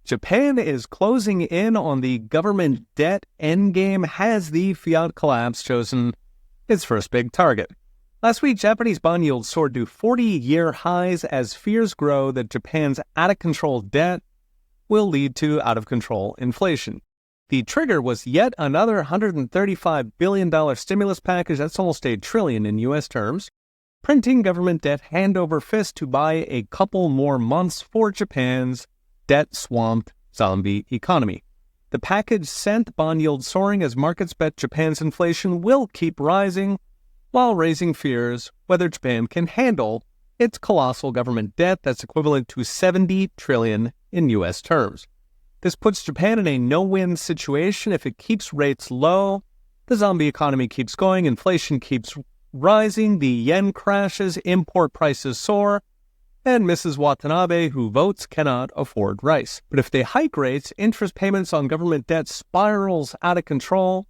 Japan is closing in on the government debt endgame as the fiat collapse chosen its first big target. Last week, Japanese bond yields soared to 40-year highs as fears grow that Japan's out-of-control debt will lead to out-of-control inflation. The trigger was yet another $135 billion stimulus package, that's almost $1 trillion in U.S. terms, printing government debt hand over fist to buy a couple more months for Japan's debt-swamped zombie economy. The package sent bond yields soaring as markets bet Japan's inflation will keep rising, while raising fears whether Japan can handle its colossal government debt that's equivalent to $70 trillion in U.S. terms. This puts Japan in a no-win situation. If it keeps rates low, the zombie economy keeps going, inflation keeps rising, the yen crashes, import prices soar, and Mrs. Watanabe, who votes, cannot afford rice. But if they hike rates, interest payments on government debt spirals out of control,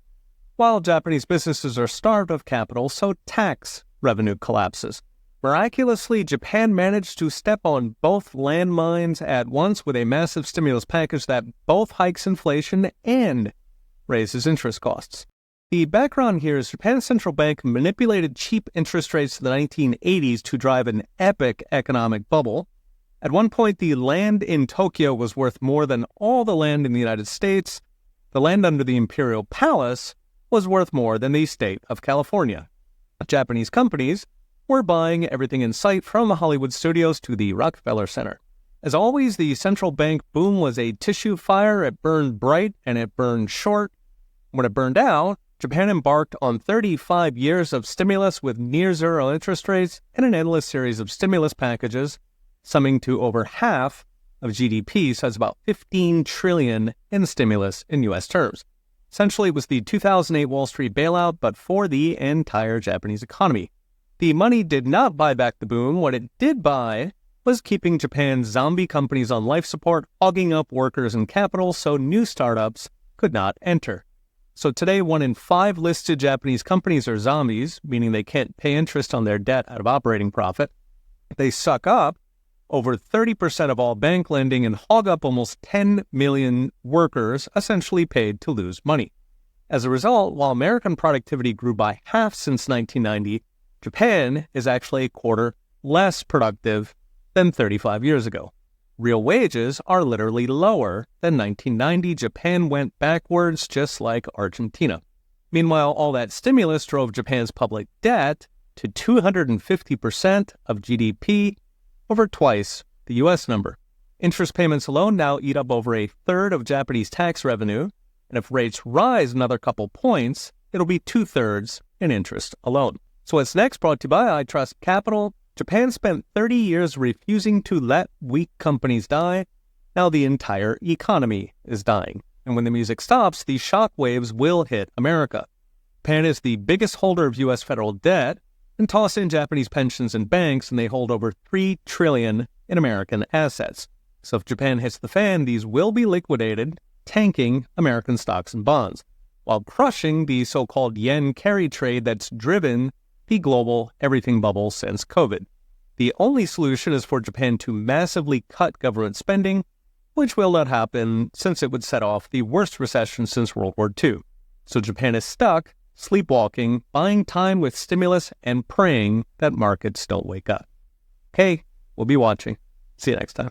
while Japanese businesses are starved of capital, so tax revenue collapses. Miraculously, Japan managed to step on both landmines at once with a massive stimulus package that both hikes inflation and raises interest costs. The background here is Japan's central bank manipulated cheap interest rates in the 1980s to drive an epic economic bubble. At one point, the land in Tokyo was worth more than all the land in the United States. The land under the Imperial Palace was worth more than the state of California. Japanese companies were buying everything in sight from Hollywood studios to the Rockefeller Center. As always, the central bank boom was a tissue fire. It burned bright and it burned short. When it burned out, Japan embarked on 35 years of stimulus with near-zero interest rates and an endless series of stimulus packages, summing to over half of GDP, so that's about $15 trillion in stimulus in U.S. terms. Essentially, it was the 2008 Wall Street bailout, but for the entire Japanese economy. The money did not buy back the boom. What it did buy was keeping Japan's zombie companies on life support, hogging up workers and capital so new startups could not enter. So today, 1 in 5 listed Japanese companies are zombies, meaning they can't pay interest on their debt out of operating profit. They suck up over 30% of all bank lending and hog up almost 10 million workers, essentially paid to lose money. As a result, while American productivity grew by half since 1990, Japan is actually a quarter less productive than 35 years ago. Real wages are literally lower than 1990. Japan went backwards just like Argentina. Meanwhile, all that stimulus drove Japan's public debt to 250% of GDP, over twice the U.S. number. Interest payments alone now eat up over a third of Japanese tax revenue, and if rates rise another couple points, it'll be 2/3 in interest alone. So what's next? Brought to you by I Trust Capital. Japan spent 30 years refusing to let weak companies die. Now the entire economy is dying. And when the music stops, the shock waves will hit America. Japan is the biggest holder of U.S. federal debt, and toss in Japanese pensions and banks, and they hold over $3 trillion in American assets. So if Japan hits the fan, these will be liquidated, tanking American stocks and bonds, while crushing the so-called yen carry trade that's driven the global everything bubble since COVID. The only solution is for Japan to massively cut government spending, which will not happen since it would set off the worst recession since World War II. So Japan is stuck, sleepwalking, buying time with stimulus, and praying that markets don't wake up. Okay, we'll be watching. See you next time.